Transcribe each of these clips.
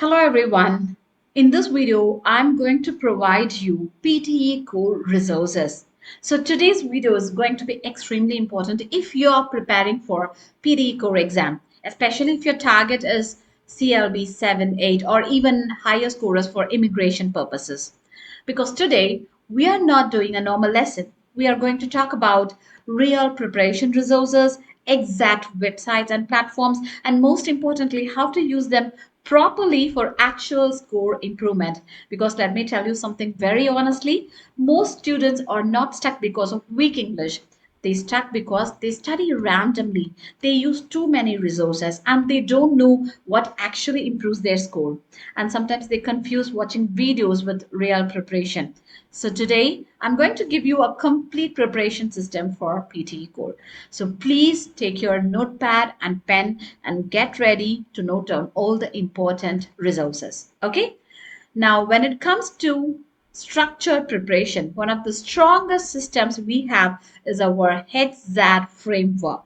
Hello everyone. In this video, I'm going to provide you PTE Core resources. So today's video is going to be extremely important if you are preparing for PTE Core exam, especially if your target is CLB 7, 8 or even higher scores for immigration purposes. Because today we are not doing a normal lesson. We are going to talk about real preparation resources, exact websites and platforms, and most importantly, how to use them properly for actual score improvement. Because let me tell you something very honestly, most students are not stuck because of weak English. They stuck because they study randomly. They use too many resources and they don't know what actually improves their score. And sometimes they confuse watching videos with real preparation. So today I'm going to give you a complete preparation system for PTE Core. So please take your notepad and pen and get ready to note down all the important resources. Okay? Now, when it comes to structured preparation, one of the strongest systems we have is our HZad framework.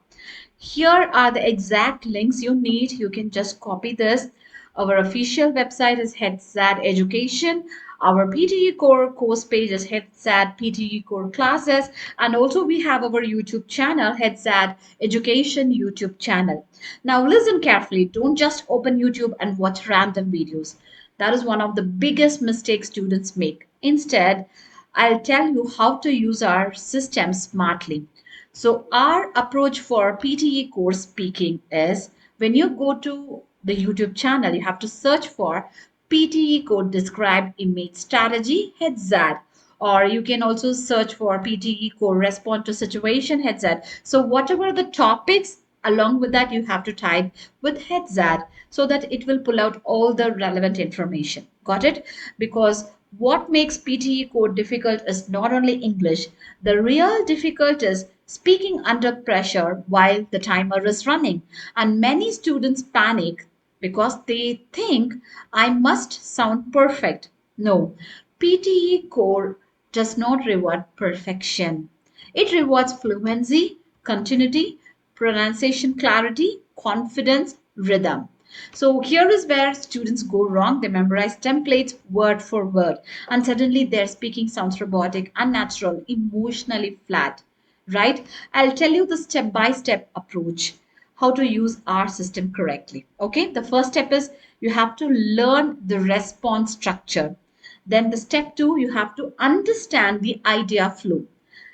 Here are the exact links you need. You can just copy this. Our official website is HZad Education. Our PTE Core course page is HZad PTE Core classes. And also we have our YouTube channel, HZad Education YouTube channel. Now listen carefully. Don't just open YouTube and watch random videos. That is one of the biggest mistakes students make. Instead, I'll tell you how to use our system smartly. So, our approach for PTE course speaking is when you go to the YouTube channel, you have to search for PTE code described image strategy HZad, or you can also search for PTE core respond to situation HZad. So, whatever the topics, along with that, you have to type with HZad so that it will pull out all the relevant information. Got it? Because what makes PTE code difficult is not only English, the real difficult is speaking under pressure while the timer is running. And many students panic because they think I must sound perfect. No, PTE core does not reward perfection. It rewards fluency, continuity, pronunciation clarity, confidence, rhythm. So here is where students go wrong. They memorize templates word for word, and suddenly their speaking sounds robotic, unnatural, emotionally flat. Right? I'll tell you the step by step approach how to use our system correctly. Okay, the first step is you have to learn the response structure. Then the step two, you have to understand the idea flow.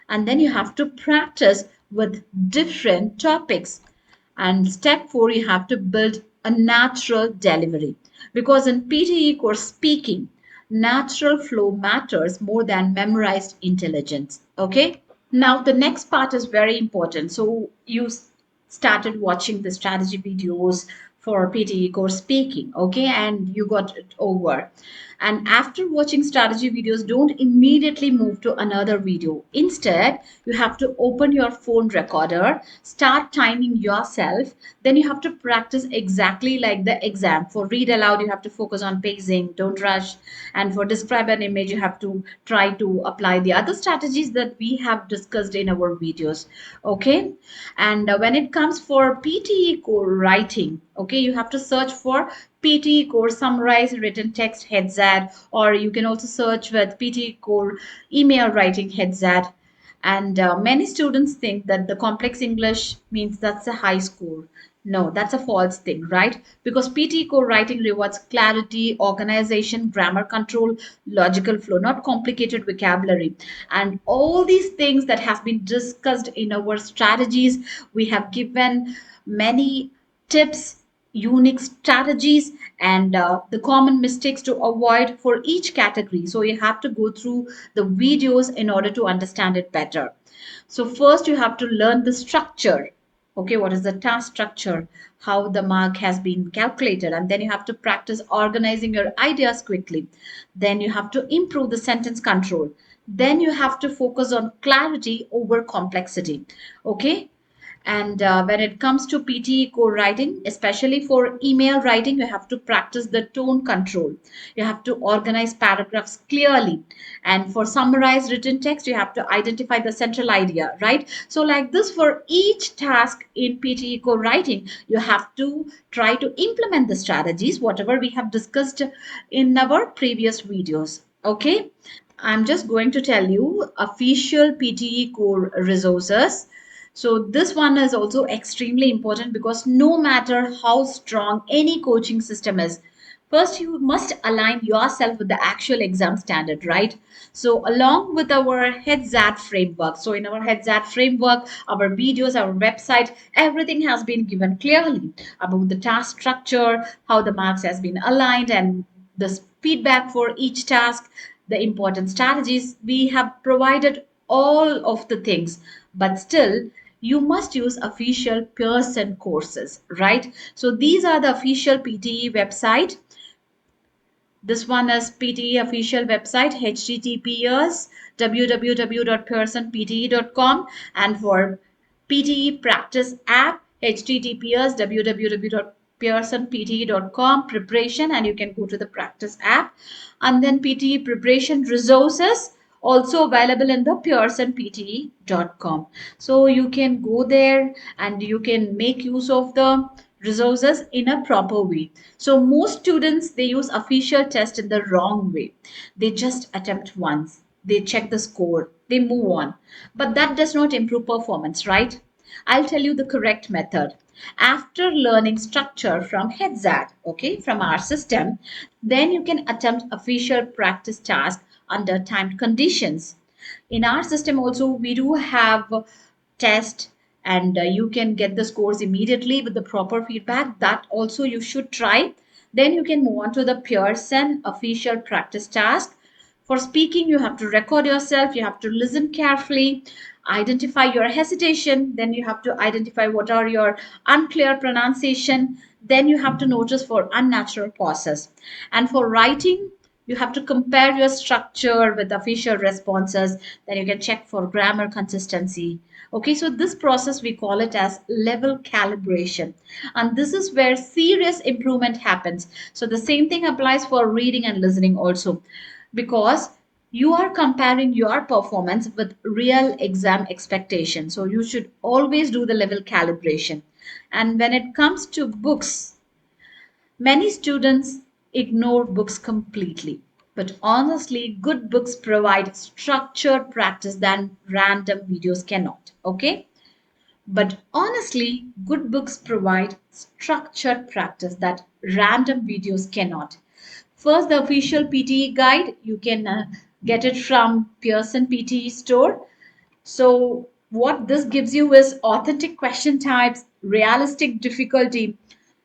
And then you have to practice with different topics. And step four, you have to build a natural delivery. Because in PTE course speaking, natural flow matters more than memorized intelligence. Okay? Now, the next part is very important. So, you started watching the strategy videos for PTE course speaking, okay, and you got it over. And after watching strategy videos, don't immediately move to another video. Instead, you have to open your phone recorder, start timing yourself. Then you have to practice exactly like the exam. For read aloud, you have to focus on pacing, don't rush. And for describe an image, you have to try to apply the other strategies that we have discussed in our videos. Okay. And when it comes for PTE core writing, okay, you have to search for PTE core summarize written text HZad, or you can also search with PTE core email writing HZad. And many students think that the complex English means that's a high score. No, that's a false thing, right? Because PT core writing rewards clarity, organization, grammar control, logical flow, not complicated vocabulary. And all these things that have been discussed in our strategies, we have given many tips, unique strategies, and the common mistakes to avoid for each category. So you have to go through the videos in order to understand it better. So first you have to learn the structure. Okay, what is the task structure? How the mark has been calculated, and then you have to practice organizing your ideas quickly. Then you have to improve the sentence control. Then you have to focus on clarity over complexity. Okay, And when it comes to PTE core writing, especially for email writing, you have to practice the tone control. You have to organize paragraphs clearly. And for summarized written text, you have to identify the central idea, right? So, like this, for each task in PTE core writing, you have to try to implement the strategies, whatever we have discussed in our previous videos. Okay. I'm just going to tell you official PTE core resources. So this one is also extremely important because no matter how strong any coaching system is, first you must align yourself with the actual exam standard, right? So along with our HZad framework, so in our HZad framework, our videos, our website, everything has been given clearly about the task structure, how the marks has been aligned, and the feedback for each task, the important strategies. We have provided all of the things, but still you must use official Pearson courses, right? So these are the official PTE website. This one is PTE official website, https www.pearsonpte.com, and for PTE practice app, https www.pearsonpte.com preparation, and you can go to the practice app. And then PTE preparation resources also available in the pearsonpte.com. So you can go there and you can make use of the resources in a proper way. So most students, they use official test in the wrong way. They just attempt once, they check the score, they move on, but that does not improve performance, right? I'll tell you the correct method. After learning structure from HZad, okay, from our system, then you can attempt official practice task under timed conditions. In our system also, we do have test, and you can get the scores immediately with the proper feedback. That also you should try. Then you can move on to the Pearson official practice task. For speaking, you have to record yourself, you have to listen carefully, identify your hesitation, then you have to identify what are your unclear pronunciation, then you have to notice for unnatural pauses. And for writing, you have to compare your structure with official responses, then you can check for grammar consistency. Okay, so this process we call it as level calibration, and this is where serious improvement happens. So the same thing applies for reading and listening also, because you are comparing your performance with real exam expectations. So you should always do the level calibration. And when it comes to books, many students ignore books completely. But honestly, good books provide structured practice that random videos cannot. Okay? But honestly, good books provide structured practice that random videos cannot. First, the official PTE guide, you can get it from Pearson PTE store. So, what this gives you is authentic question types, realistic difficulty,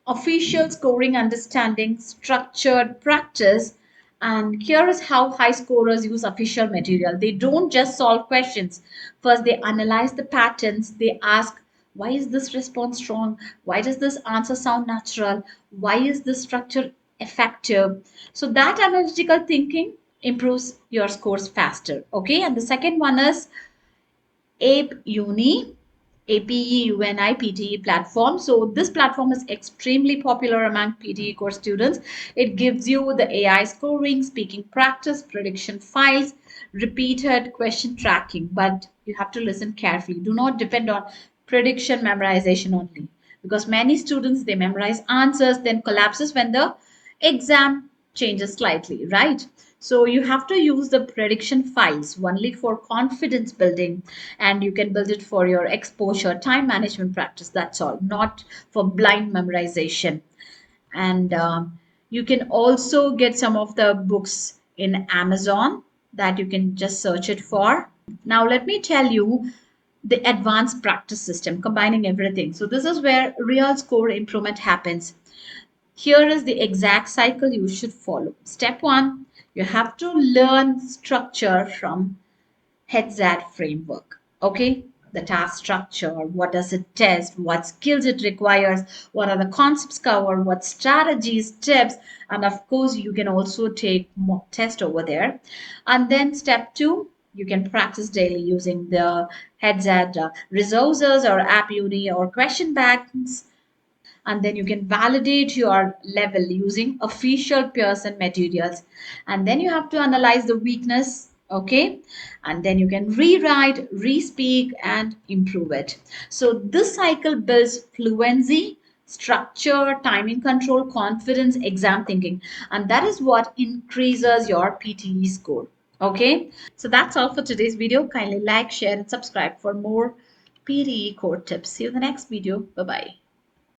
official scoring understanding, structured practice. And here is how high scorers use official material. They don't just solve questions. First, they analyze the patterns. They ask, why is this response strong? Why does this answer sound natural? Why is this structure effective? So, that analytical thinking improves your scores faster. Okay, and the second one is Ape Uni, APE PTE platform. So this platform is extremely popular among PTE core students. It gives you the AI scoring, speaking practice, prediction files, repeated question tracking. But you have to listen carefully. Do not depend on prediction memorization only, because many students, they memorize answers then collapses when the exam changes slightly, right? So you have to use the prediction files only for confidence building, and you can build it for your exposure, time management practice. That's all, not for blind memorization. And you can also get some of the books in Amazon that you can just search it for. Now, let me tell you the advanced practice system combining everything. So, this is where real score improvement happens. Here is the exact cycle you should follow. Step one, you have to learn structure from HZad framework. Okay, the task structure, what does it test, what skills it requires, what are the concepts covered, what strategies, tips, and of course, you can also take mock test over there. And then step two, You can practice daily using the HZad resources or app uni or question banks, and then you can validate your level using official Pearson materials, and then you have to analyze the weakness. Okay, and then you can rewrite, re-speak, and improve it. So this cycle builds fluency, structure, timing control, confidence, exam thinking, and that is what increases your PTE score. Okay, so that's all for today's video. Kindly like, share, and subscribe for more PTE core tips. See you in the next video. Bye bye.